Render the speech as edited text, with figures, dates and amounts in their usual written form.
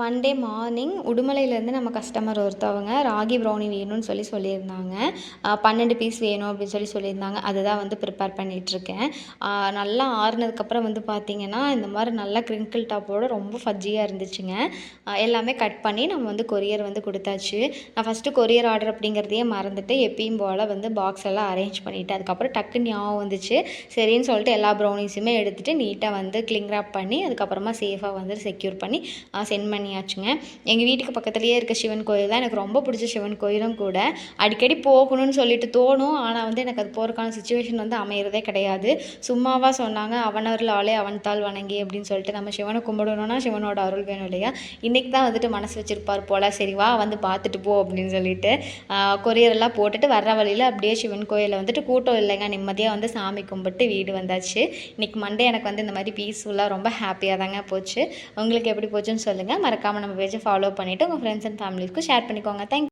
One day morning உடுமலையிலேருந்து நம்ம customer ஒருத்தவங்க ragi brownie வேணும்னு சொல்லியிருந்தாங்க. 12 பீஸ் வேணும் அப்படின்னு சொல்லியிருந்தாங்க. அதுதான் வந்து ப்ரிப்பேர் பண்ணிகிட்ருக்கேன். நல்லா ஆறுனதுக்கப்புறம் வந்து பார்த்திங்கன்னா, இந்த மாதிரி நல்லா கிரிங்கிள் டாப்போட ரொம்ப ஃபஜ்ஜியாக இருந்துச்சுங்க. எல்லாமே கட் பண்ணி நம்ம வந்து கொரியர் வந்து கொடுத்தாச்சு. நான் ஃபஸ்ட்டு கொரியர் ஆர்டர் அப்படிங்கிறதையே மறந்துட்டு எப்பயும் போல் வந்து பாக்ஸ் எல்லாம் அரேஞ்ச் பண்ணிவிட்டு அதுக்கப்புறம் டக்குன்னு ஞாபகம் வந்துச்சு. சரின்னு சொல்லிட்டு எல்லா ப்ரௌனிஸுமே எடுத்துகிட்டு நீட்டாக வந்து கிளிங் ராப் பண்ணி அதுக்கப்புறமா சேஃபாக வந்து செக்யூர் பண்ணி சென்ட் பண்ணியாச்சுங்க. எங்கள் வீட்டுக்கு பக்கத்துலேயே இருக்க சிவன் கோயில் தான் எனக்கு ரொம்ப பிடிச்ச சிவன் கோயிலும் கூட. அடிக்கடி போகணும்னு சொல்லிட்டு தோணும். ஆனால் வந்து எனக்கு அது போகிறக்கான சுச்சுவேஷன் வந்து அமையிறதே கிடையாது. சும்மாவா சொன்னாங்க, அவனருள் ஆளே அவன் தாள் வணங்கி அப்படின்னு சொல்லிட்டு நம்ம சிவனை கும்பிடணும்னா சிவனோட அருள் வேணும் இல்லையா? இன்றைக்கி தான் வந்துட்டு மனசு வச்சுருப்பார் போல். சரி வா வந்து பார்த்துட்டு போ அப்படின்னு சொல்லிட்டு கொரியரெல்லாம் போட்டுட்டு வர்ற வழியில் அப்படியே சிவன் கோயிலில் வந்துட்டு கூட்டம் இல்லைங்க, நிம்மதியாக வந்து சாமி கும்பிட்டு வீடு வந்தாச்சு. இன்றைக்கி மண்டே எனக்கு வந்து இந்த மாதிரி பீஸ்ஃபுல்லாக ரொம்ப ஹாப்பியாக தாங்க போச்சு. உங்களுக்கு எப்படி போச்சுன்னு சொல்லுங்கள். மறக்காமல் நம்ம பேஜை ஃபாலோ பண்ணிவிட்டு உங்கள் ஃப்ரெண்ட்ஸ் அண்ட் ஃபேமிலிஸ்க்கு ஷேர் பண்ணிக்கோங்க. தேங்க்யூ.